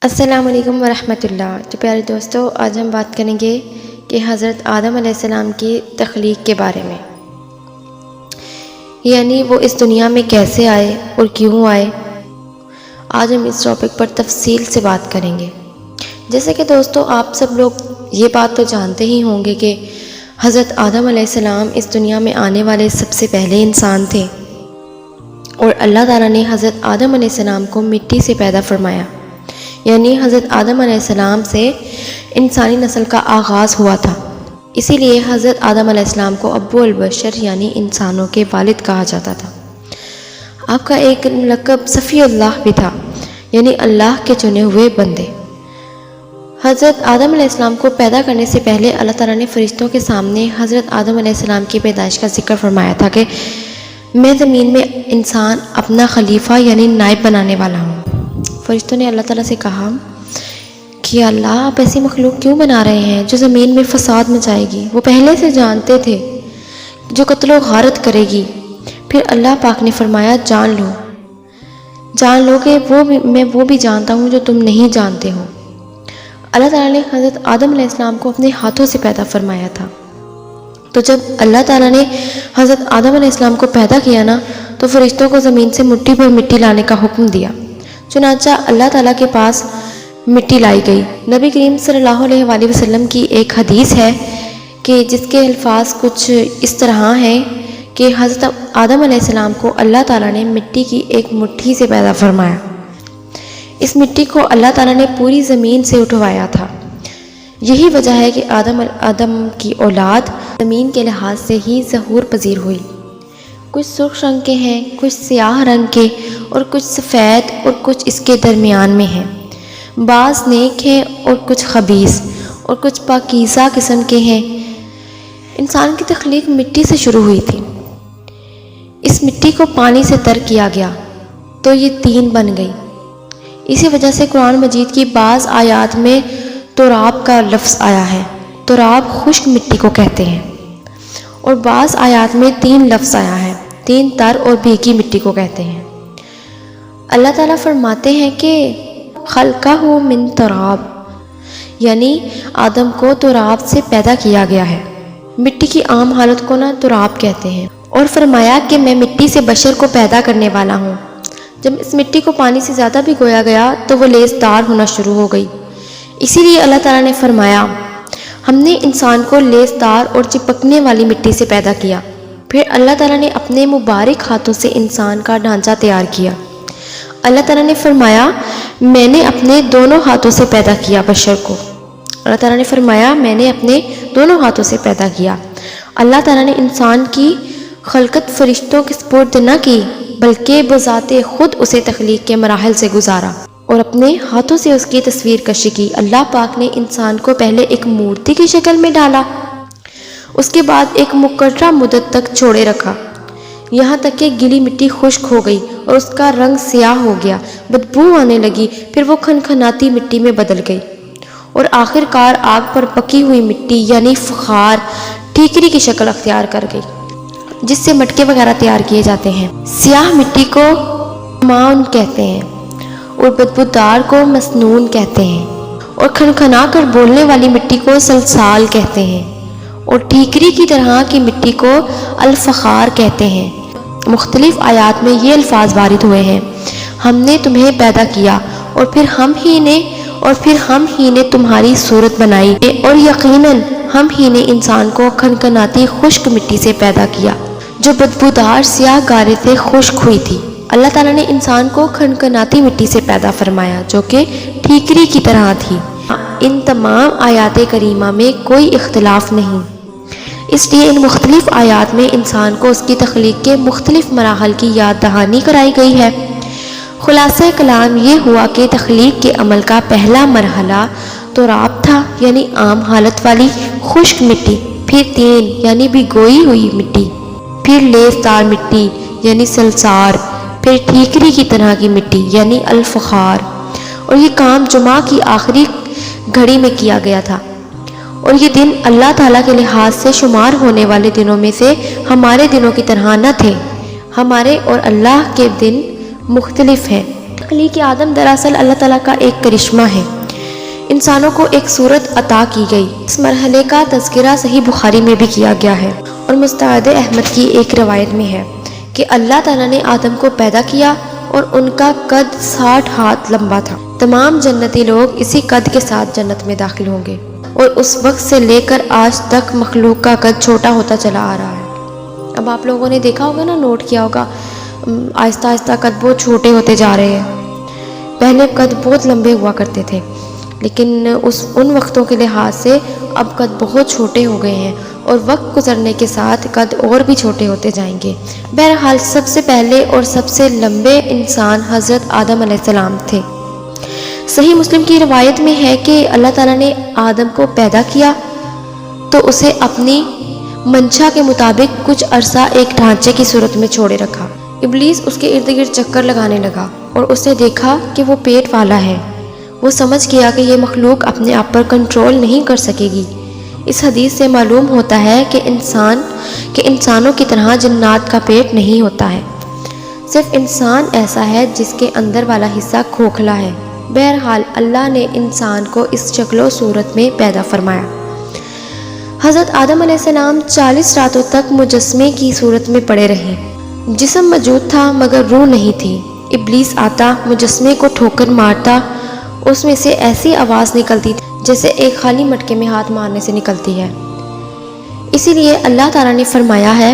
السلام علیکم ورحمۃ اللہ۔ تو پیارے دوستو، آج ہم بات کریں گے کہ حضرت آدم علیہ السلام کی تخلیق کے بارے میں، یعنی وہ اس دنیا میں کیسے آئے اور کیوں آئے۔ آج ہم اس ٹاپک پر تفصیل سے بات کریں گے۔ جیسے کہ دوستو، آپ سب لوگ یہ بات تو جانتے ہی ہوں گے کہ حضرت آدم علیہ السلام اس دنیا میں آنے والے سب سے پہلے انسان تھے، اور اللہ تعالیٰ نے حضرت آدم علیہ السلام کو مٹی سے پیدا فرمایا، یعنی حضرت آدم علیہ السلام سے انسانی نسل کا آغاز ہوا تھا۔ اسی لیے حضرت آدم علیہ السلام کو ابو البشر یعنی انسانوں کے والد کہا جاتا تھا۔ آپ کا ایک لقب صفی اللہ بھی تھا، یعنی اللہ کے چنے ہوئے بندے۔ حضرت آدم علیہ السلام کو پیدا کرنے سے پہلے اللہ تعالیٰ نے فرشتوں کے سامنے حضرت آدم علیہ السلام کی پیدائش کا ذکر فرمایا تھا کہ میں زمین میں انسان اپنا خلیفہ یعنی نائب بنانے والا ہوں۔ فرشتوں نے اللہ تعالیٰ سے کہا کہ اللہ، آپ ایسی مخلوق کیوں بنا رہے ہیں جو زمین میں فساد مچائے گی؟ وہ پہلے سے جانتے تھے جو قتل و غارت کرے گی۔ پھر اللہ پاک نے فرمایا، جان لو کہ میں وہ بھی جانتا ہوں جو تم نہیں جانتے ہو۔ اللہ تعالیٰ نے حضرت آدم علیہ السلام کو اپنے ہاتھوں سے پیدا فرمایا تھا۔ تو جب اللہ تعالیٰ نے حضرت آدم علیہ السلام کو پیدا کیا نا، تو فرشتوں کو زمین سے مٹھی پر مٹی لانے کا حکم دیا۔ چنانچہ اللہ تعالیٰ کے پاس مٹی لائی گئی۔ نبی کریم صلی اللہ علیہ وآلہ وسلم کی ایک حدیث ہے کہ جس کے الفاظ کچھ اس طرح ہیں کہ حضرت آدم علیہ السلام کو اللہ تعالیٰ نے مٹی کی ایک مٹھی سے پیدا فرمایا۔ اس مٹی کو اللہ تعالیٰ نے پوری زمین سے اٹھوایا تھا۔ یہی وجہ ہے کہ آدم کی اولاد زمین کے لحاظ سے ہی ظہور پذیر ہوئی۔ کچھ سرخ رنگ کے ہیں، کچھ سیاہ رنگ کے، اور کچھ سفید اور کچھ اس کے درمیان میں ہیں۔ بعض نیک ہیں اور کچھ خبیث، اور کچھ پاکیزہ قسم کے ہیں۔ انسان کی تخلیق مٹی سے شروع ہوئی تھی۔ اس مٹی کو پانی سے تر کیا گیا تو یہ طین بن گئی۔ اسی وجہ سے قرآن مجید کی بعض آیات میں تراب کا لفظ آیا ہے۔ تراب خشک مٹی کو کہتے ہیں، اور بعض آیات میں طین لفظ آیا ہے۔ طین تر اور بھیگی مٹی کو کہتے ہیں۔ اللہ تعالیٰ فرماتے ہیں کہ خلقہ من تراب، یعنی آدم کو تراب سے پیدا کیا گیا ہے۔ مٹی کی عام حالت کو نا تراب کہتے ہیں، اور فرمایا کہ میں مٹی سے بشر کو پیدا کرنے والا ہوں۔ جب اس مٹی کو پانی سے زیادہ بھگویا گیا تو وہ لیسدار ہونا شروع ہو گئی۔ اسی لیے اللہ تعالیٰ نے فرمایا، ہم نے انسان کو لیسدار اور چپکنے والی مٹی سے پیدا کیا۔ پھر اللہ تعالیٰ نے اپنے مبارک ہاتھوں سے انسان کا ڈھانچہ تیار کیا۔ اللہ تعالیٰ نے فرمایا، میں نے اپنے دونوں ہاتھوں سے پیدا کیا بشر کو۔ اللہ تعالیٰ نے فرمایا، میں نے اپنے دونوں ہاتھوں سے پیدا کیا۔ اللہ تعالیٰ نے انسان کی خلقت فرشتوں کے سپرد نہ کی، بلکہ بذات خود اسے تخلیق کے مراحل سے گزارا اور اپنے ہاتھوں سے اس کی تصویر کشی کی۔ اللہ پاک نے انسان کو پہلے ایک مورتی کی شکل میں ڈالا، اس کے بعد ایک مقررہ مدت تک چھوڑے رکھا، یہاں تک کہ گیلی مٹی خشک ہو گئی اور اس کا رنگ سیاہ ہو گیا، بدبو آنے لگی، پھر وہ کھنکھناتی مٹی میں بدل گئی، اور آخر کار آگ پر پکی ہوئی مٹی یعنی فخار ٹھیکری کی شکل اختیار کر گئی، جس سے مٹکے وغیرہ تیار کیے جاتے ہیں۔ سیاہ مٹی کو ماؤن کہتے ہیں، اور بدبودار کو مسنون کہتے ہیں، اور کھنکھنا کر بولنے والی مٹی کو سلسال کہتے ہیں، اور ٹھیکری کی طرح کی مٹی کو الفخار کہتے ہیں۔ مختلف آیات میں یہ الفاظ وارد ہوئے ہیں، ہم نے تمہیں پیدا کیا اور پھر ہم ہی نے تمہاری صورت بنائی، اور یقیناً ہم ہی نے انسان کو کھنکھناتی خشک مٹی سے پیدا کیا جو بدبودار سیاہ گارے سے خشک ہوئی تھی۔ اللہ تعالیٰ نے انسان کو کھنکھناتی مٹی سے پیدا فرمایا جو کہ ٹھیکری کی طرح تھی۔ ان تمام آیات کریمہ میں کوئی اختلاف نہیں، اس لیے ان مختلف آیات میں انسان کو اس کی تخلیق کے مختلف مراحل کی یاد دہانی کرائی گئی ہے۔ خلاصہ کلام یہ ہوا کہ تخلیق کے عمل کا پہلا مرحلہ تراب تھا، یعنی عام حالت والی خشک مٹی، پھر طین یعنی بھگوئی ہوئی مٹی، پھر لیسدار مٹی یعنی سلسار، پھر ٹھیکری کی طرح کی مٹی یعنی الفخار، اور یہ کام جمعہ کی آخری گھڑی میں کیا گیا تھا۔ اور یہ دن اللہ تعالیٰ کے لحاظ سے شمار ہونے والے دنوں میں سے ہمارے دنوں کی طرح نہ تھے۔ ہمارے اور اللہ کے دن مختلف ہیں۔ تخلیق آدم دراصل اللہ تعالیٰ کا ایک کرشمہ ہے۔ انسانوں کو ایک صورت عطا کی گئی۔ اس مرحلے کا تذکرہ صحیح بخاری میں بھی کیا گیا ہے اور مستعد احمد کی ایک روایت میں ہے کہ اللہ تعالیٰ نے آدم کو پیدا کیا اور ان کا قد 60 ہاتھ لمبا تھا۔ تمام جنتی لوگ اسی قد کے ساتھ جنت میں داخل ہوں گے اور اس وقت سے لے کر آج تک مخلوق کا قد چھوٹا ہوتا چلا آ رہا ہے۔ اب آپ لوگوں نے دیکھا ہوگا نا، نوٹ کیا ہوگا، آہستہ آہستہ قد بہت چھوٹے ہوتے جا رہے ہیں۔ پہلے قد بہت لمبے ہوا کرتے تھے، لیکن ان وقتوں کے لحاظ سے اب قد بہت چھوٹے ہو گئے ہیں اور وقت گزرنے کے ساتھ قد اور بھی چھوٹے ہوتے جائیں گے۔ بہرحال سب سے پہلے اور سب سے لمبے انسان حضرت آدم علیہ السلام تھے۔ صحیح مسلم کی روایت میں ہے کہ اللہ تعالیٰ نے آدم کو پیدا کیا تو اسے اپنی منشا کے مطابق کچھ عرصہ ایک ڈھانچے کی صورت میں چھوڑے رکھا۔ ابلیس اس کے ارد گرد چکر لگانے لگا اور اس نے دیکھا کہ وہ پیٹ والا ہے۔ وہ سمجھ گیا کہ یہ مخلوق اپنے آپ پر کنٹرول نہیں کر سکے گی۔ اس حدیث سے معلوم ہوتا ہے کہ انسانوں کی طرح جنات کا پیٹ نہیں ہوتا ہے، صرف انسان ایسا ہے جس کے اندر والا حصہ کھوکھلا ہے۔ بہرحال اللہ نے انسان کو اس شکل و صورت میں پیدا فرمایا۔ حضرت آدم علیہ السلام 40 راتوں تک مجسمے کی صورت میں پڑے رہے۔ جسم موجود تھا مگر روح نہیں تھی۔ ابلیس آتا، مجسمے کو ٹھوکر مارتا، اس میں سے ایسی آواز نکلتی تھی جیسے ایک خالی مٹکے میں ہاتھ مارنے سے نکلتی ہے۔ اسی لیے اللہ تعالیٰ نے فرمایا ہے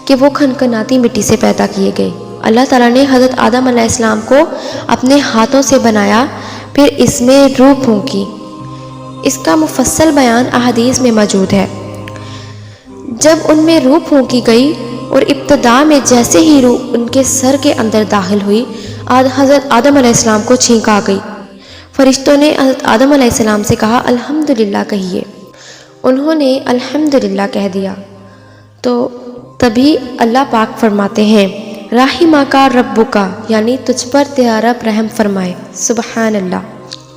کہ وہ کھنکھناتی مٹی سے پیدا کیے گئے۔ اللہ تعالیٰ نے حضرت آدم علیہ السلام کو اپنے ہاتھوں سے بنایا، پھر اس میں روح پھونکی۔ اس کا مفصل بیان احادیث میں موجود ہے۔ جب ان میں روح پھونکی گئی اور ابتدا میں جیسے ہی روح ان کے سر کے اندر داخل ہوئی، حضرت آدم علیہ السلام کو چھینک آ گئی۔ فرشتوں نے حضرت آدم علیہ السلام سے کہا الحمدللہ کہیے۔ انہوں نے الحمدللہ کہہ دیا تو تبھی اللہ پاک فرماتے ہیں رحمہ کا ربو کا، یعنی تجھ پر تیرا رب رحم فرمائے۔ سبحان اللہ۔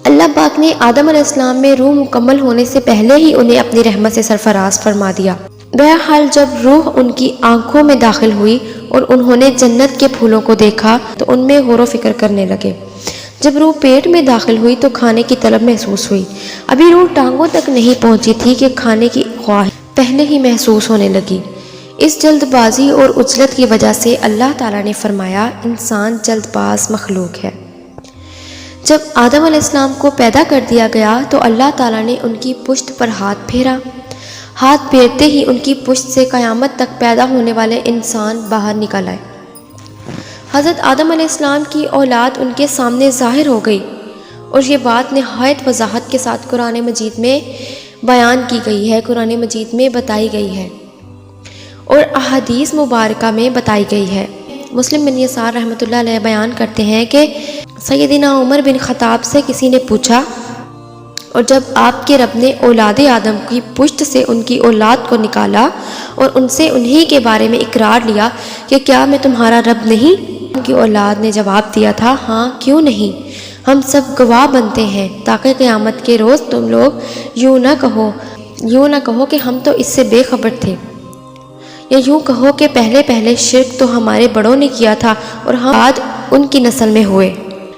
اللہ پاک نے آدم علیہ السلام میں روح مکمل ہونے سے پہلے ہی انہیں اپنی رحمت سے سرفراز فرما دیا۔ بہرحال جب روح ان کی آنکھوں میں داخل ہوئی اور انہوں نے جنت کے پھولوں کو دیکھا تو ان میں غور و فکر کرنے لگے۔ جب روح پیٹ میں داخل ہوئی تو کھانے کی طلب محسوس ہوئی۔ ابھی روح ٹانگوں تک نہیں پہنچی تھی کہ کھانے کی خواہش پہلے ہی محسوس ہونے لگی۔ اس جلد بازی اور عجلت کی وجہ سے اللہ تعالیٰ نے فرمایا انسان جلد باز مخلوق ہے۔ جب آدم علیہ السلام کو پیدا کر دیا گیا تو اللہ تعالیٰ نے ان کی پشت پر ہاتھ پھیرا۔ ہاتھ پھیرتے ہی ان کی پشت سے قیامت تک پیدا ہونے والے انسان باہر نکل آئے۔ حضرت آدم علیہ السلام کی اولاد ان کے سامنے ظاہر ہو گئی اور یہ بات نہایت وضاحت کے ساتھ قرآن مجید میں بیان کی گئی ہے، قرآن مجید میں بتائی گئی ہے اور احادیث مبارکہ میں بتائی گئی ہے۔ مسلم بن یسار رحمۃ اللہ علیہ بیان کرتے ہیں کہ سیدنا عمر بن خطاب سے کسی نے پوچھا، اور جب آپ کے رب نے اولاد آدم کی پشت سے ان کی اولاد کو نکالا اور ان سے انہی کے بارے میں اقرار لیا کہ کیا میں تمہارا رب نہیں؟ ان کی اولاد نے جواب دیا تھا ہاں کیوں نہیں، ہم سب گواہ بنتے ہیں تاکہ قیامت کے روز تم لوگ یوں نہ کہو کہ ہم تو اس سے بے خبر تھے، یا یوں کہو کہ پہلے شرک تو ہمارے بڑوں نے کیا تھا اور ہم بعد ان کی نسل میں ہوئے،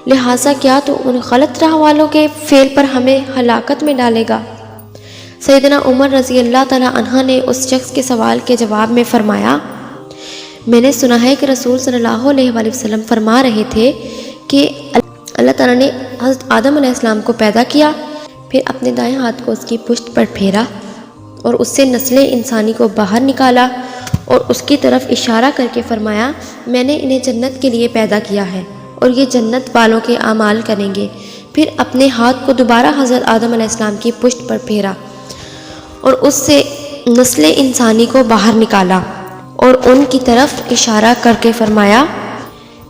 لہٰذا کیا تو ان غلط راہ والوں کے فعل پر ہمیں ہلاکت میں ڈالے گا۔ سیدنا عمر رضی اللہ تعالیٰ عنہ نے اس شخص کے سوال کے جواب میں فرمایا میں نے سنا ہے کہ رسول صلی اللہ علیہ وآلہ وسلم فرما رہے تھے کہ اللہ تعالیٰ نے حضرت آدم علیہ السلام کو پیدا کیا، پھر اپنے دائیں ہاتھ کو اس کی پشت پر پھیرا اور اس سے نسل انسانی کو باہر نکالا اور اس کی طرف اشارہ کر کے فرمایا میں نے انہیں جنت کے لیے پیدا کیا ہے اور یہ جنت والوں کے اعمال کریں گے۔ پھر اپنے ہاتھ کو دوبارہ حضرت آدم علیہ السلام کی پشت پر پھیرا اور اس سے نسل انسانی کو باہر نکالا اور ان کی طرف اشارہ کر کے فرمایا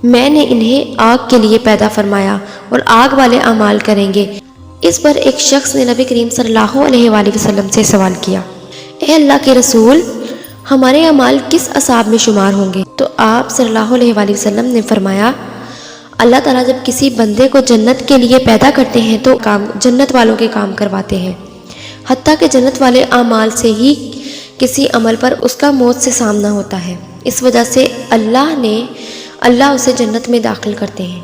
میں نے انہیں آگ کے لیے پیدا فرمایا اور آگ والے اعمال کریں گے۔ اس پر ایک شخص نے نبی کریم صلی اللہ علیہ وآلہ وسلم سے سوال کیا اے اللہ کے رسول ہمارے اعمال کس اصحاب میں شمار ہوں گے؟ تو آپ صلی اللہ علیہ وآلہ وسلم نے فرمایا اللہ تعالیٰ جب کسی بندے کو جنت کے لیے پیدا کرتے ہیں تو جنت والوں کے کام کرواتے ہیں، حتیٰ کہ جنت والے اعمال سے ہی کسی عمل پر اس کا موت سے سامنا ہوتا ہے، اس وجہ سے اللہ اسے جنت میں داخل کرتے ہیں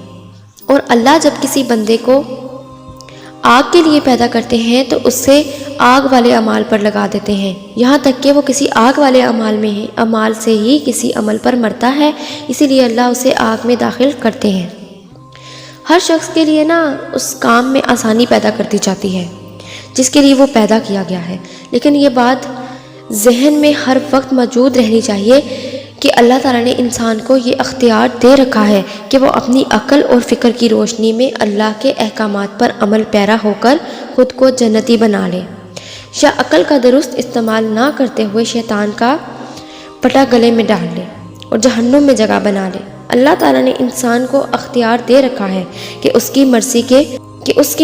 اور اللہ جب کسی بندے کو آگ کے لیے پیدا کرتے ہیں تو اس سے آگ والے اعمال پر لگا دیتے ہیں، یہاں تک کہ وہ کسی آگ والے اعمال سے ہی کسی عمل پر مرتا ہے، اسی لیے اللہ اسے آگ میں داخل کرتے ہیں۔ ہر شخص کے لیے اس کام میں آسانی پیدا کرتی جاتی ہے جس کے لیے وہ پیدا کیا گیا ہے، لیکن یہ بات ذہن میں ہر وقت موجود رہنی چاہیے کہ اللہ تعالیٰ نے انسان کو یہ اختیار دے رکھا ہے کہ وہ اپنی عقل اور فکر کی روشنی میں اللہ کے احکامات پر عمل پیرا ہو کر خود کو جنتی بنا لے، یا عقل کا درست استعمال نہ کرتے ہوئے شیطان کا پٹا گلے میں ڈال لے اور جہنم میں جگہ بنا لے۔ اللہ تعالیٰ نے انسان کو اختیار دے رکھا ہے کہ اس کی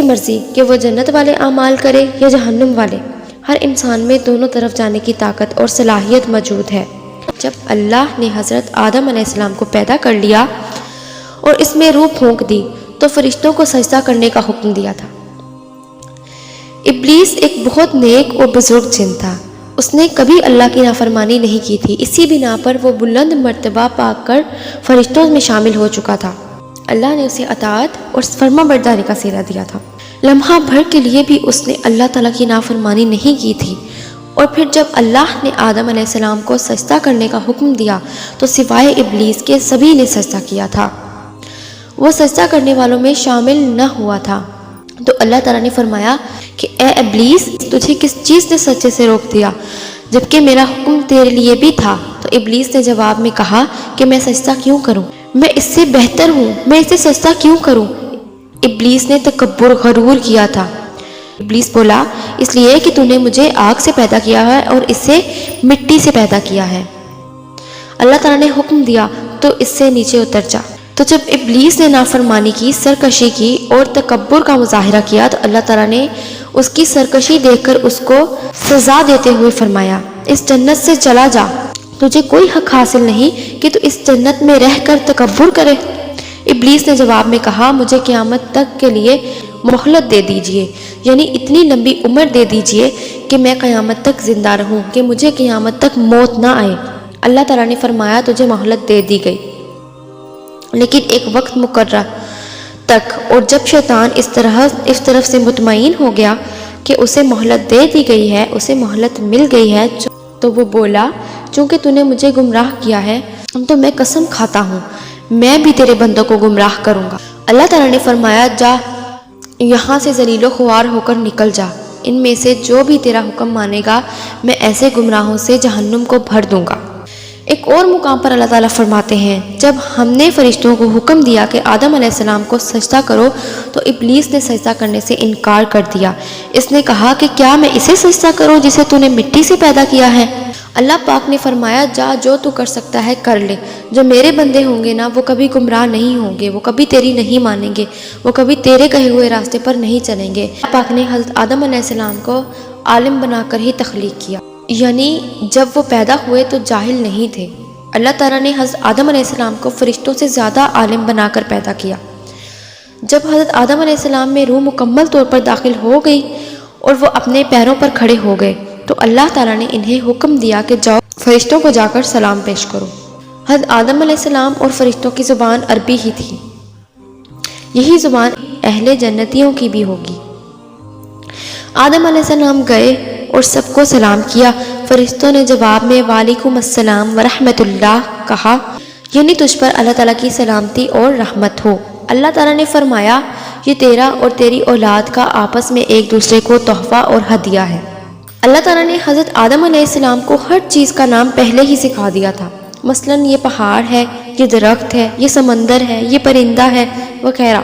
مرضی کہ وہ جنت والے اعمال کرے یا جہنم والے۔ ہر انسان میں دونوں طرف جانے کی طاقت اور صلاحیت موجود ہے۔ جب اللہ نے حضرت آدم علیہ السلام کو پیدا کر لیا اور اس میں روح پھونک دی تو فرشتوں کو سجدہ کرنے کا حکم دیا تھا۔ ابلیس ایک بہت نیک اور بزرگ جن تھا، اس نے کبھی اللہ کی نافرمانی نہیں کی تھی، اسی بنا پر وہ بلند مرتبہ پا کر فرشتوں میں شامل ہو چکا تھا۔ اللہ نے اسے اطاعت اور فرما برداری کا صلہ دیا تھا، لمحہ بھر کے لیے بھی اس نے اللہ تعالیٰ کی نافرمانی نہیں کی تھی۔ اور پھر جب اللہ نے آدم علیہ السلام کو سجدہ کرنے کا حکم دیا تو سوائے ابلیس کے سبھی نے سجدہ کیا تھا، وہ سجدہ کرنے والوں میں شامل نہ ہوا تھا۔ تو اللہ تعالیٰ نے فرمایا کہ اے ابلیس، تجھے کس چیز نے سجدے سے روک دیا جبکہ میرا حکم تیرے لیے بھی تھا؟ تو ابلیس نے جواب میں کہا کہ میں سجدہ کیوں کروں، میں اس سے بہتر ہوں، میں اسے سجدہ کیوں کروں؟ ابلیس نے تکبر غرور کیا تھا۔ ابلیس بولا، اس لیے کہ تو نے مجھے آگ سے پیدا کیا ہے اور اسے مٹی سے پیدا کیا ہے۔ اللہ تعالیٰ نے حکم دیا تو اس سے نیچے اتر جا۔ تو جب ابلیس نے نافرمانی کی، سرکشی کی اور تکبر کا مظاہرہ کیا تو اللہ تعالیٰ نے اس کی سرکشی دیکھ کر اس کو سزا دیتے ہوئے فرمایا، اس جنت سے چلا جا، تجھے کوئی حق حاصل نہیں کہ تو اس جنت میں رہ کر تکبر کرے۔ ابلیس نے جواب میں کہا، مجھے قیامت تک کے لیے مہلت دے دیجئے، یعنی اتنی لمبی عمر دے دیجئے کہ میں قیامت تک زندہ رہوں، کہ مجھے قیامت تک موت نہ آئے۔ اللہ تعالیٰ نے فرمایا، تجھے مہلت دے دی گئی لیکن ایک وقت مقررہ تک، اور جب شیطان اس طرف سے مطمئن ہو گیا کہ اسے مہلت دے دی گئی ہے، اسے مہلت مل گئی ہے، تو وہ بولا، چونکہ تو نے مجھے گمراہ کیا ہے تو میں قسم کھاتا ہوں میں بھی تیرے بندوں کو گمراہ کروں گا۔ اللہ تعالیٰ نے فرمایا، جا یہاں سے ذلیل و خوار ہو کر نکل جا، ان میں سے جو بھی تیرا حکم مانے گا میں ایسے گمراہوں سے جہنم کو بھر دوں گا۔ ایک اور مقام پر اللہ تعالیٰ فرماتے ہیں، جب ہم نے فرشتوں کو حکم دیا کہ آدم علیہ السلام کو سجدہ کرو تو ابلیس نے سجدہ کرنے سے انکار کر دیا۔ اس نے کہا کہ کیا میں اسے سجدہ کروں جسے تو نے مٹی سے پیدا کیا ہے؟ اللہ پاک نے فرمایا، جا جو تو کر سکتا ہے کر لے، جو میرے بندے ہوں گے وہ کبھی گمراہ نہیں ہوں گے، وہ کبھی تیری نہیں مانیں گے، وہ کبھی تیرے کہے ہوئے راستے پر نہیں چلیں گے۔ اللہ پاک نے حضرت آدم علیہ السلام کو عالم بنا کر ہی تخلیق کیا، یعنی جب وہ پیدا ہوئے تو جاہل نہیں تھے۔ اللہ تعالیٰ نے حضرت آدم علیہ السلام کو فرشتوں سے زیادہ عالم بنا کر پیدا کیا۔ جب حضرت آدم علیہ السلام میں روح مکمل طور پر داخل ہو گئی اور وہ اپنے پیروں پر کھڑے ہو گئے تو اللہ تعالیٰ نے انہیں حکم دیا کہ جاؤ فرشتوں کو جا کر سلام پیش کرو۔ حضرت آدم علیہ السلام اور فرشتوں کی زبان عربی ہی تھی، یہی زبان اہل جنتیوں کی بھی ہوگی۔ آدم علیہ السلام گئے اور سب کو سلام کیا۔ فرشتوں نے جواب میں وعلیکم السلام ورحمۃ اللہ کہا، یعنی تجھ پر اللہ تعالیٰ کی سلامتی اور رحمت ہو۔ اللہ تعالیٰ نے فرمایا، یہ تیرا اور تیری اولاد کا آپس میں ایک دوسرے کو تحفہ اور ہدیہ ہے۔ اللہ تعالیٰ نے حضرت آدم علیہ السلام کو ہر چیز کا نام پہلے ہی سکھا دیا تھا، مثلاً یہ پہاڑ ہے، یہ درخت ہے، یہ سمندر ہے، یہ پرندہ ہے وغیرہ۔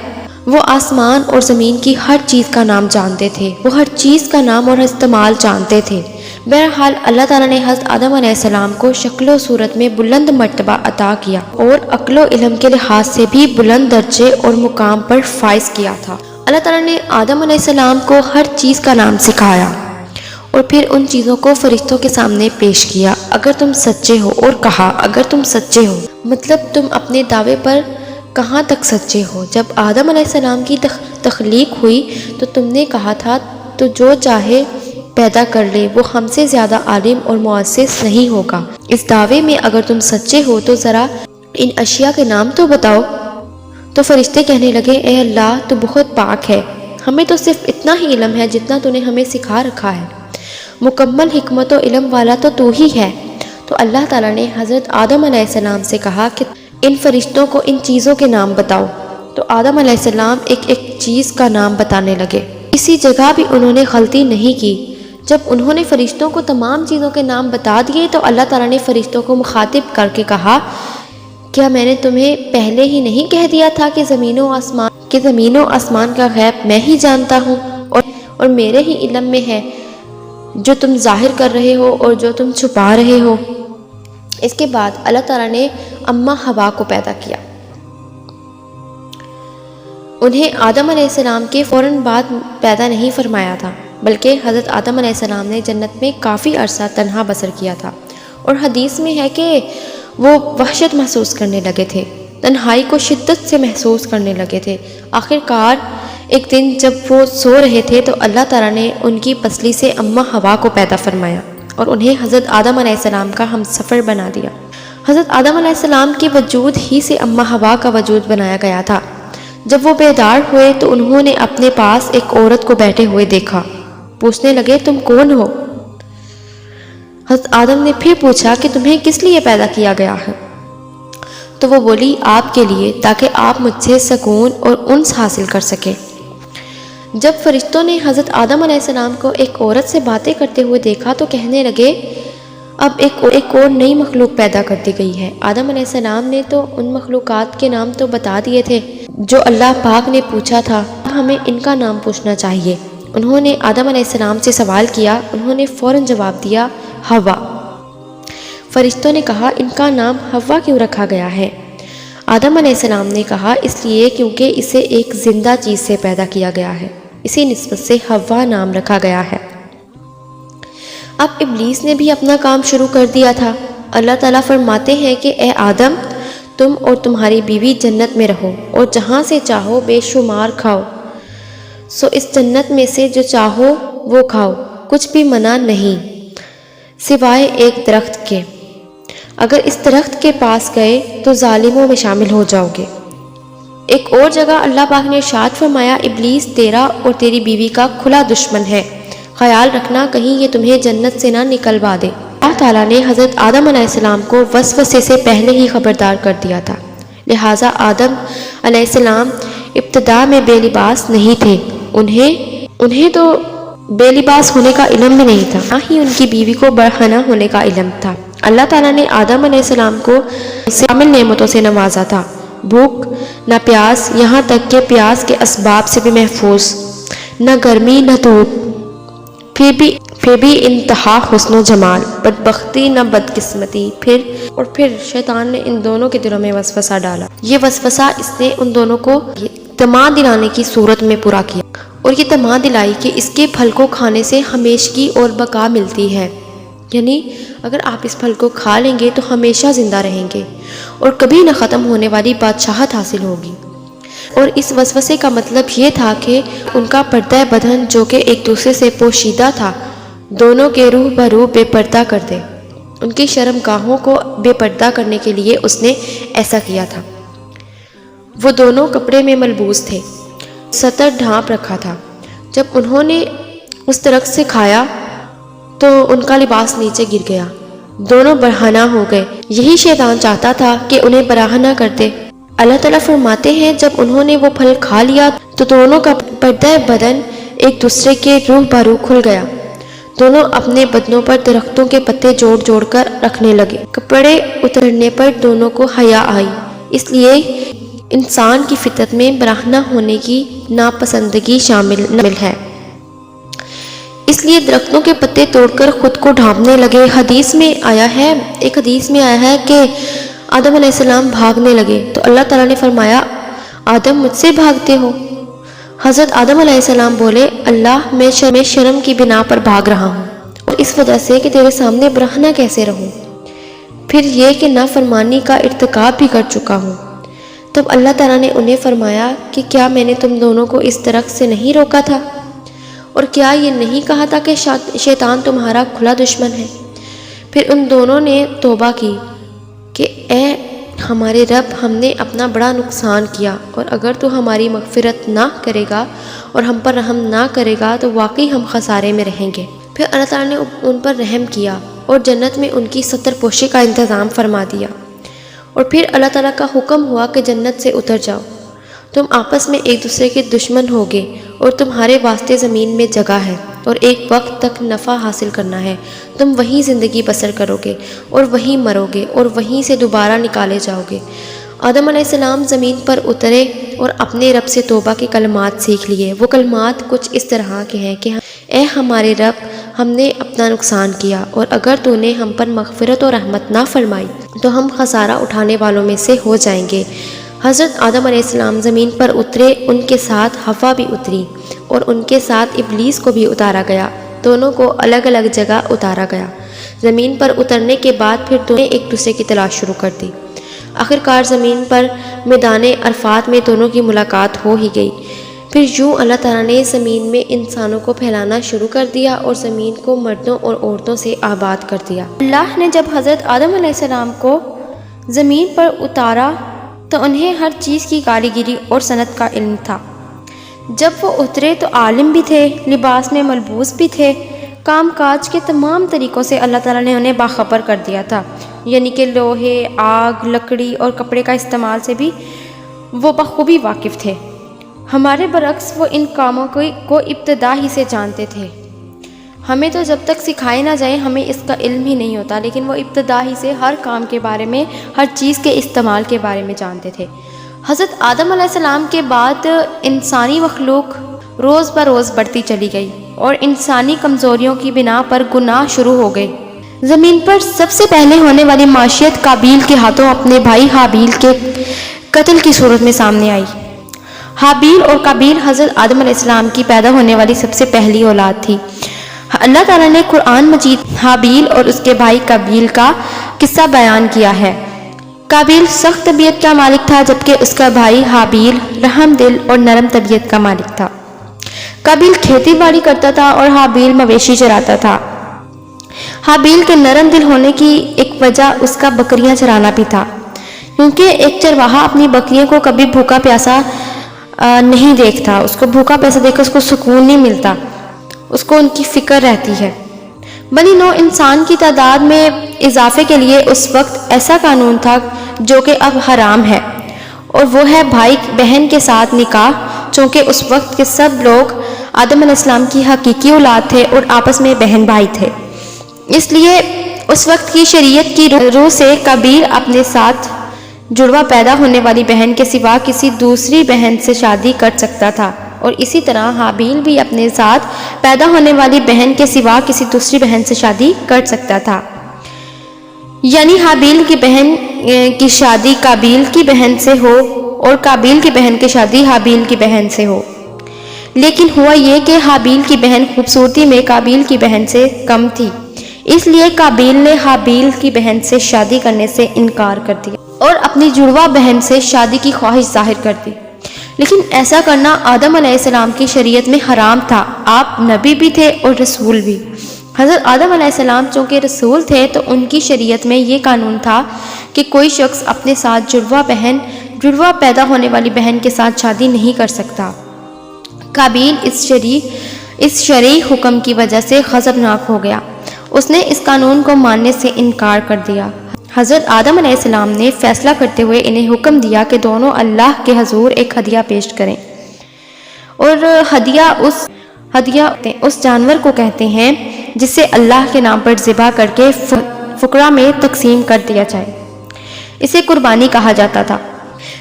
وہ آسمان اور زمین کی ہر چیز کا نام جانتے تھے، وہ ہر چیز کا نام اور استعمال جانتے تھے۔ بہرحال اللہ تعالیٰ نے حضرت آدم علیہ السلام کو شکل و صورت میں بلند مرتبہ عطا کیا اور عقل و علم کے لحاظ سے بھی بلند درجے اور مقام پر فائز کیا تھا۔ اللہ تعالیٰ نے آدم علیہ السلام کو ہر چیز کا نام سکھایا اور پھر ان چیزوں کو فرشتوں کے سامنے پیش کیا، اگر تم سچے ہو، اور کہا اگر تم سچے ہو، مطلب تم اپنے دعوے پر کہاں تک سچے ہو؟ جب آدم علیہ السلام کی تخلیق ہوئی تو تم نے کہا تھا تو جو چاہے پیدا کر لے، وہ ہم سے زیادہ عالم اور معزز نہیں ہوگا۔ اس دعوے میں اگر تم سچے ہو تو ذرا ان اشیاء کے نام تو بتاؤ۔ تو فرشتے کہنے لگے اے اللہ تو بہت پاک ہے، ہمیں تو صرف اتنا ہی علم ہے جتنا تو نے ہمیں سکھا رکھا ہے، مکمل حکمت و علم والا تو ہی ہے۔ تو اللہ تعالیٰ نے حضرت آدم علیہ السلام سے کہا کہ ان فرشتوں کو ان چیزوں کے نام بتاؤ۔ تو آدم علیہ السلام ایک ایک چیز کا نام بتانے لگے۔ کسی جگہ بھی انہوں نے غلطی نہیں کی۔ جب انہوں نے فرشتوں کو تمام چیزوں کے نام بتا دیے تو اللہ تعالیٰ نے فرشتوں کو مخاطب کر کے کہا کیا میں نے تمہیں پہلے ہی نہیں کہہ دیا تھا کہ زمین و آسمان کا غیب میں ہی جانتا ہوں اور میرے ہی علم میں ہے جو تم ظاہر کر رہے ہو اور جو تم چھپا رہے ہو۔ اس کے بعد اللہ تعالیٰ نے اماں حوا کو پیدا کیا۔ انہیں آدم علیہ السلام کے فوراً بعد پیدا نہیں فرمایا تھا، بلکہ حضرت آدم علیہ السلام نے جنت میں کافی عرصہ تنہا بسر کیا تھا، اور حدیث میں ہے کہ وہ وحشت محسوس کرنے لگے تھے، تنہائی کو شدت سے محسوس کرنے لگے تھے۔ آخر کار ایک دن جب وہ سو رہے تھے تو اللہ تعالیٰ نے ان کی پسلی سے اماں حوا کو پیدا فرمایا اور انہیں حضرت آدم علیہ السلام کا ہم سفر بنا دیا۔ حضرت آدم علیہ السلام کے وجود ہی سے اماں حوا کا وجود بنایا گیا تھا۔ جب وہ بیدار ہوئے تو انہوں نے اپنے پاس ایک عورت کو بیٹھے ہوئے دیکھا، پوچھنے لگے تم کون ہو؟ حضرت آدم نے پھر پوچھا کہ تمہیں کس لیے پیدا کیا گیا ہے؟ تو وہ بولی آپ کے لیے، تاکہ آپ مجھ سے سکون اور انس حاصل کر سکیں۔ جب فرشتوں نے حضرت آدم علیہ السلام کو ایک عورت سے باتیں کرتے ہوئے دیکھا تو کہنے لگے اب ایک اور نئی مخلوق پیدا کر دی گئی ہے۔ آدم علیہ السلام نے تو ان مخلوقات کے نام تو بتا دیے تھے جو اللہ پاک نے پوچھا تھا، ہمیں ان کا نام پوچھنا چاہیے۔ انہوں نے آدم علیہ السلام سے سوال کیا، انہوں نے فوراً جواب دیا حوا۔ فرشتوں نے کہا ان کا نام حوا کیوں رکھا گیا ہے؟ آدم علیہ السلام نے کہا اس لیے کیونکہ اسے ایک زندہ چیز سے پیدا کیا گیا ہے، اسی نسبت سے حوا نام رکھا گیا ہے۔ اب ابلیس نے بھی اپنا کام شروع کر دیا تھا۔ اللہ تعالیٰ فرماتے ہیں کہ اے آدم تم اور تمہاری بیوی جنت میں رہو اور جہاں سے چاہو بے شمار کھاؤ، سو اس جنت میں سے جو چاہو وہ کھاؤ، کچھ بھی منع نہیں سوائے ایک درخت کے، اگر اس درخت کے پاس گئے تو ظالموں میں شامل ہو جاؤ گے۔ ایک اور جگہ اللہ پاک نے ارشاد فرمایا ابلیس تیرا اور تیری بیوی کا کھلا دشمن ہے، خیال رکھنا کہیں یہ تمہیں جنت سے نہ نکلوا دے۔ اللہ تعالیٰ نے حضرت آدم علیہ السلام کو وسوسے سے پہلے ہی خبردار کر دیا تھا، لہٰذا آدم علیہ السلام ابتدا میں بے لباس نہیں تھے، انہیں تو بے لباس ہونے کا علم بھی نہیں تھا، نہ ہی ان کی بیوی کو برہنہ ہونے کا علم تھا۔ اللہ تعالیٰ نے آدم علیہ السلام کو کامل نعمتوں سے نوازا تھا، بھوک نہ پیاس، یہاں تک کہ پیاس کے اسباب سے بھی محفوظ، نہ گرمی نہ دھوپ، پھر بھی انتہا حسن و جمال، بدبختی نہ بدقسمتی۔ پھر شیطان نے ان دونوں کے دلوں میں وسوسہ ڈالا، یہ وسوسہ اس نے ان دونوں کو تما دلانے کی صورت میں پورا کیا، اور یہ تما دلائی کہ اس کے پھل کو کھانے سے ہمیشگی اور بقا ملتی ہے، یعنی اگر آپ اس پھل کو کھا لیں گے تو ہمیشہ زندہ رہیں گے اور کبھی نہ ختم ہونے والی بادشاہت حاصل ہوگی۔ اور اس وسوسے کا مطلب یہ تھا کہ ان کا پردہ بدن جو کہ ایک دوسرے سے پوشیدہ تھا، دونوں کے روح بروح بے پردہ کر دے۔ ان کی شرم گاہوں کو بے پردہ کرنے کے لیے اس نے ایسا کیا تھا۔ وہ دونوں کپڑے میں ملبوس تھے، ستر ڈھانپ رکھا تھا۔ جب انہوں نے اس درخت سے کھایا تو ان کا لباس نیچے گر گیا، دونوں برہنہ ہو گئے۔ یہی شیطان چاہتا تھا کہ انہیں برہنہ کر دے۔ اللہ تعالیٰ فرماتے ہیں جب انہوں نے وہ پھل کھا لیا تو دونوں کا پردہ بدن ایک دوسرے کے روح بروح کھل گیا، دونوں اپنے بدنوں پر درختوں کے پتے جوڑ جوڑ کر رکھنے لگے۔ کپڑے اترنے پر دونوں کو حیا آئی، اس لیے انسان کی فطرت میں برہنہ ہونے کی ناپسندگی شامل ہے، اس لیے درختوں کے پتے توڑ کر خود کو ڈھانپنے لگے۔ ایک حدیث میں آیا ہے کہ آدم علیہ السلام بھاگنے لگے تو اللہ تعالیٰ نے فرمایا آدم مجھ سے بھاگتے ہو؟ حضرت آدم علیہ السلام بولے اللہ میں شرم کی بنا پر بھاگ رہا ہوں، اور اس وجہ سے کہ تیرے سامنے برہنہ کیسے رہوں، پھر یہ کہ نافرمانی کا ارتکاب بھی کر چکا ہوں۔ تب اللہ تعالیٰ نے انہیں فرمایا کہ کیا میں نے تم دونوں کو اس درخت سے نہیں روکا تھا، اور کیا یہ نہیں کہا تھا کہ شیطان تمہارا کھلا دشمن ہے؟ پھر ان دونوں نے توبہ کی کہ اے ہمارے رب ہم نے اپنا بڑا نقصان کیا، اور اگر تو ہماری مغفرت نہ کرے گا اور ہم پر رحم نہ کرے گا تو واقعی ہم خسارے میں رہیں گے۔ پھر اللہ تعالیٰ نے ان پر رحم کیا اور جنت میں ان کی ستر پوشی کا انتظام فرما دیا، اور پھر اللہ تعالیٰ کا حکم ہوا کہ جنت سے اتر جاؤ، تم آپس میں ایک دوسرے کے دشمن ہوگے اور تمہارے واسطے زمین میں جگہ ہے اور ایک وقت تک نفع حاصل کرنا ہے، تم وہیں زندگی بسر کرو گے اور وہیں مرو گے اور وہیں سے دوبارہ نکالے جاؤ گے۔ آدم علیہ السلام زمین پر اترے اور اپنے رب سے توبہ کے کلمات سیکھ لیے۔ وہ کلمات کچھ اس طرح کے ہیں کہ اے ہمارے رب، ہم نے اپنا نقصان کیا، اور اگر تو نے ہم پر مغفرت اور رحمت نہ فرمائی تو ہم خسارہ اٹھانے والوں میں سے ہو جائیں گے۔ حضرت آدم علیہ السلام زمین پر اترے، ان کے ساتھ حوا بھی اتری اور ان کے ساتھ ابلیس کو بھی اتارا گیا، دونوں کو الگ الگ جگہ اتارا گیا۔ زمین پر اترنے کے بعد پھر دونوں نے ایک دوسرے کی تلاش شروع کر دی۔ آخرکار زمین پر میدان عرفات میں دونوں کی ملاقات ہو ہی گئی۔ پھر یوں اللہ تعالیٰ نے زمین میں انسانوں کو پھیلانا شروع کر دیا اور زمین کو مردوں اور عورتوں سے آباد کر دیا۔ اللہ نے جب حضرت آدم علیہ السلام کو زمین پر اتارا تو انہیں ہر چیز کی کاریگری اور صنعت کا علم تھا۔ جب وہ اترے تو عالم بھی تھے، لباس میں ملبوس بھی تھے، کام کاج کے تمام طریقوں سے اللہ تعالیٰ نے انہیں باخبر کر دیا تھا، یعنی کہ لوہے، آگ، لکڑی اور کپڑے کا استعمال سے بھی وہ بخوبی واقف تھے۔ ہمارے برعکس وہ ان کاموں کو ابتدا ہی سے جانتے تھے۔ ہمیں تو جب تک سکھائے نہ جائیں ہمیں اس کا علم ہی نہیں ہوتا، لیکن وہ ابتدا ہی سے ہر کام کے بارے میں، ہر چیز کے استعمال کے بارے میں جانتے تھے۔ حضرت آدم علیہ السلام کے بعد انسانی مخلوق روز بروز بڑھتی چلی گئی اور انسانی کمزوریوں کی بنا پر گناہ شروع ہو گئے۔ زمین پر سب سے پہلے ہونے والی معاشیت قابیل کے ہاتھوں اپنے بھائی حابیل کے قتل کی صورت میں سامنے آئی۔ حابیل اور قابیل حضرت آدم علیہ السلام کی پیدا ہونے والی سب سے پہلی اولاد تھی۔ اللہ تعالیٰ نے قرآن مجید حابیل اور اس کے بھائی قابیل کا قصہ بیان کیا ہے۔ قابیل سخت طبیعت کا مالک تھا، جبکہ اس کا بھائی حابیل رحم دل اور نرم طبیعت کا مالک تھا۔ قابیل کھیتی باڑی کرتا تھا اور حابیل مویشی چراتا تھا۔ حابیل کے نرم دل ہونے کی ایک وجہ اس کا بکریاں چرانا بھی تھا، کیونکہ ایک چرواہا اپنی بکریوں کو کبھی بھوکا پیاسا نہیں دیکھتا، اس کو بھوکا پیاسا دیکھ کر اس کو سکون نہیں ملتا، اس کو ان کی فکر رہتی ہے۔ بنی نوع انسان کی تعداد میں اضافے کے لیے اس وقت ایسا قانون تھا جو کہ اب حرام ہے، اور وہ ہے بھائی بہن کے ساتھ نکاح، چونکہ اس وقت کے سب لوگ آدم علیہ السلام کی حقیقی اولاد تھے اور آپس میں بہن بھائی تھے۔ اس لیے اس وقت کی شریعت کی روح سے قابیل اپنے ساتھ جڑوا پیدا ہونے والی بہن کے سوا کسی دوسری بہن سے شادی کر سکتا تھا، اور اسی طرح حابیل بھی اپنے ساتھ پیدا ہونے والی بہن کے سوا کسی دوسری بہن سے شادی کر سکتا تھا، یعنی حابیل کی بہن کی شادی قابیل کی بہن سے ہو اور قابیل کی بہن کی شادی حابیل کی بہن سے ہو۔ لیکن ہوا یہ کہ حابیل کی بہن خوبصورتی میں قابیل کی بہن سے کم تھی، اس لیے قابیل نے حابیل کی بہن سے شادی کرنے سے انکار کر دیا اور اپنی جڑواں بہن سے شادی کی خواہش ظاہر کر دی۔ لیکن ایسا کرنا آدم علیہ السلام کی شریعت میں حرام تھا۔ آپ نبی بھی تھے اور رسول بھی۔ حضرت آدم علیہ السلام چونکہ رسول تھے تو ان کی شریعت میں یہ قانون تھا کہ کوئی شخص اپنے ساتھ جڑواں پیدا ہونے والی بہن کے ساتھ شادی نہیں کر سکتا۔ قابیل اس شرعی حکم کی وجہ سے غضبناک ہو گیا، اس نے اس قانون کو ماننے سے انکار کر دیا۔ حضرت آدم علیہ السلام نے فیصلہ کرتے ہوئے انہیں حکم دیا کہ دونوں اللہ کے حضور ایک ہدیہ پیش کریں، اور ہدیہ اس جانور کو کہتے ہیں جسے اللہ کے نام پر ذبح کر کے فقراء میں تقسیم کر دیا جائے، اسے قربانی کہا جاتا تھا۔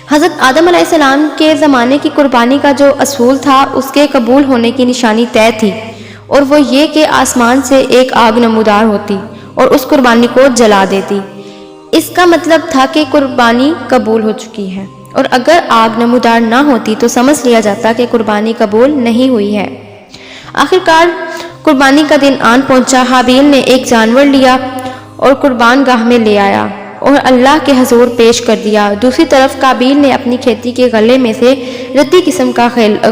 حضرت آدم علیہ السلام کے زمانے کی قربانی کا جو اصول تھا اس کے قبول ہونے کی نشانی طے تھی، اور وہ یہ کہ آسمان سے ایک آگ نمودار ہوتی اور اس قربانی کو جلا دیتی۔ اس کا مطلب تھا کہ قربانی قبول ہو چکی ہے، اور اگر آگ نمودار نہ ہوتی تو سمجھ لیا جاتا کہ قربانی قبول نہیں ہوئی ہے۔ آخرکار قربانی کا دن آن پہنچا۔ حابیل نے ایک جانور لیا اور قربان گاہ میں لے آیا اور اللہ کے حضور پیش کر دیا۔ دوسری طرف قابیل نے اپنی کھیتی کے غلے میں سے ردی قسم کا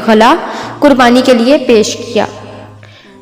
غلہ قربانی کے لیے پیش کیا۔